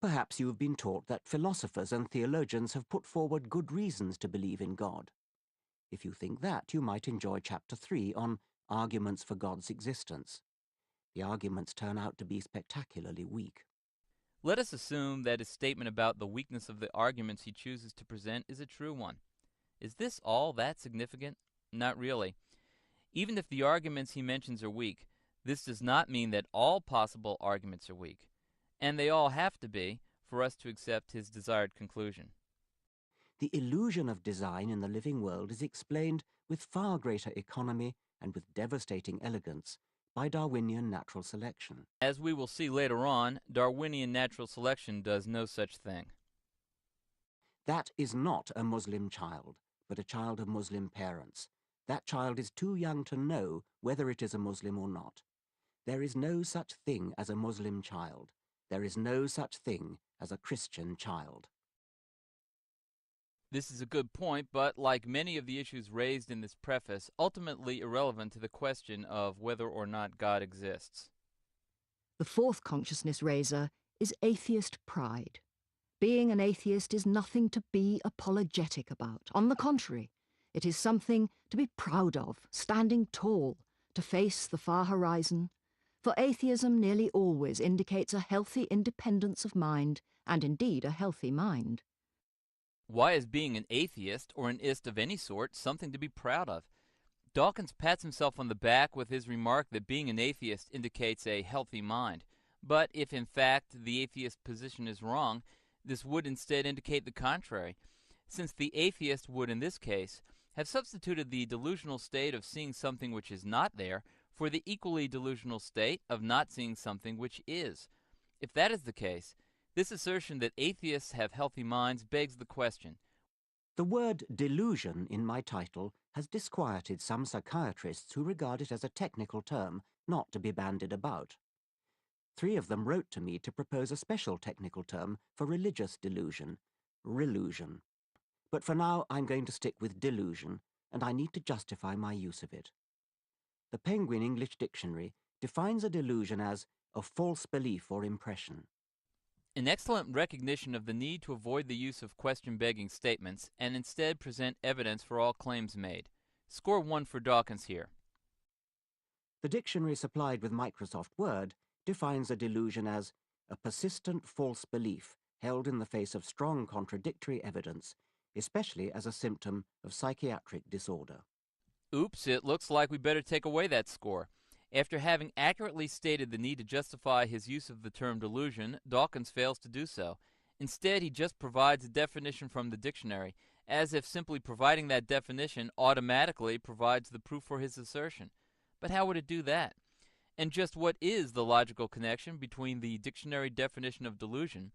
Perhaps you have been taught that philosophers and theologians have put forward good reasons to believe in God. If you think that, you might enjoy Chapter 3 on arguments for God's existence. The arguments turn out to be spectacularly weak. Let us assume that his statement about the weakness of the arguments he chooses to present is a true one. Is this all that significant? Not really. Even if the arguments he mentions are weak, this does not mean that all possible arguments are weak, and they all have to be for us to accept his desired conclusion. The illusion of design in the living world is explained with far greater economy and with devastating elegance by Darwinian natural selection. As we will see later on, Darwinian natural selection does no such thing. That is not a Muslim child, but a child of Muslim parents. That child is too young to know whether it is a Muslim or not. There is no such thing as a Muslim child. There is no such thing as a Christian child. This is a good point, but like many of the issues raised in this preface, ultimately irrelevant to the question of whether or not God exists. The fourth consciousness raiser is atheist pride. Being an atheist is nothing to be apologetic about. On the contrary, it is something to be proud of, standing tall, to face the far horizon. For atheism nearly always indicates a healthy independence of mind, and indeed a healthy mind. Why is being an atheist, or an ist of any sort, something to be proud of? Dawkins pats himself on the back with his remark that being an atheist indicates a healthy mind. But if in fact the atheist position is wrong, this would instead indicate the contrary, since the atheist would in this case have substituted the delusional state of seeing something which is not there for the equally delusional state of not seeing something which is. If that is the case, this assertion that atheists have healthy minds begs the question. The word delusion in my title has disquieted some psychiatrists who regard it as a technical term not to be bandied about. 3 of them wrote to me to propose a special technical term for religious delusion, relusion. But for now I'm going to stick with delusion, and I need to justify my use of it. The Penguin English Dictionary defines a delusion as a false belief or impression. An excellent recognition of the need to avoid the use of question-begging statements and instead present evidence for all claims made. Score 1 for Dawkins here. The dictionary supplied with Microsoft Word defines a delusion as a persistent false belief held in the face of strong contradictory evidence, especially as a symptom of psychiatric disorder. Oops, it looks like we better take away that score. After having accurately stated the need to justify his use of the term delusion, Dawkins fails to do so. Instead, he just provides a definition from the dictionary, as if simply providing that definition automatically provides the proof for his assertion. But how would it do that? And just what is the logical connection between the dictionary definition of delusion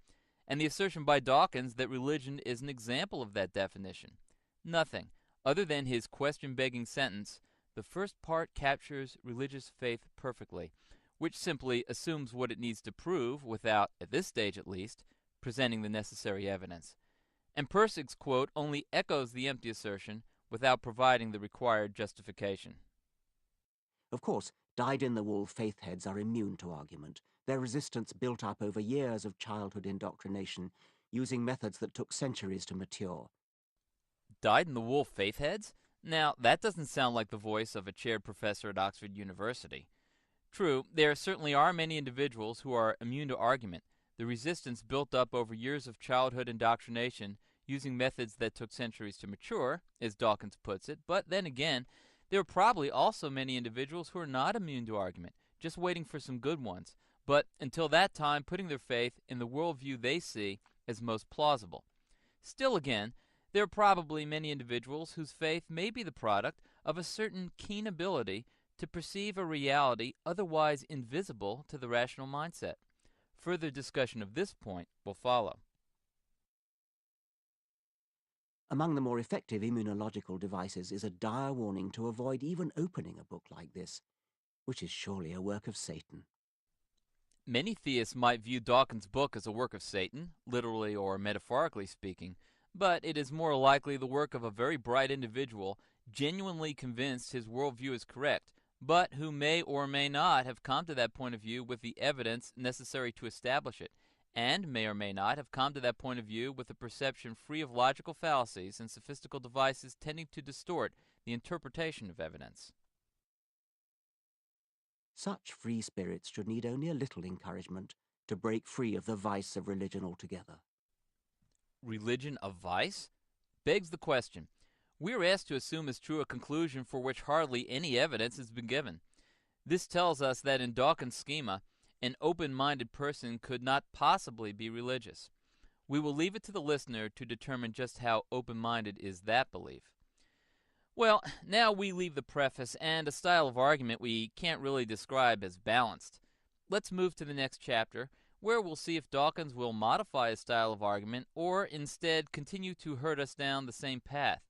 and the assertion by Dawkins that religion is an example of that definition? Nothing, other than his question-begging sentence, "The first part captures religious faith perfectly," which simply assumes what it needs to prove without, at this stage at least, presenting the necessary evidence. And Persig's quote only echoes the empty assertion without providing the required justification. Of course, dyed-in-the-wool faith heads are immune to argument, their resistance built up over years of childhood indoctrination, using methods that took centuries to mature. Dyed-in-the-wool faith heads? Now, that doesn't sound like the voice of a chaired professor at Oxford University. True, there certainly are many individuals who are immune to argument, the resistance built up over years of childhood indoctrination using methods that took centuries to mature, as Dawkins puts it, but then again, there are probably also many individuals who are not immune to argument, just waiting for some good ones, but until that time putting their faith in the worldview they see as most plausible. Still again, there are probably many individuals whose faith may be the product of a certain keen ability to perceive a reality otherwise invisible to the rational mindset. Further discussion of this point will follow. Among the more effective immunological devices is a dire warning to avoid even opening a book like this, which is surely a work of Satan. Many theists might view Dawkins' book as a work of Satan, literally or metaphorically speaking, but it is more likely the work of a very bright individual, genuinely convinced his worldview is correct, but who may or may not have come to that point of view with the evidence necessary to establish it, and may or may not have come to that point of view with a perception free of logical fallacies and sophistical devices tending to distort the interpretation of evidence. Such free spirits should need only a little encouragement to break free of the vice of religion altogether. Religion a vice? Begs the question. We are asked to assume as true a conclusion for which hardly any evidence has been given. This tells us that in Dawkins' schema, an open-minded person could not possibly be religious. We will leave it to the listener to determine just how open-minded is that belief. Well, now we leave the preface and a style of argument we can't really describe as balanced. Let's move to the next chapter, where we'll see if Dawkins will modify his style of argument or instead continue to herd us down the same path,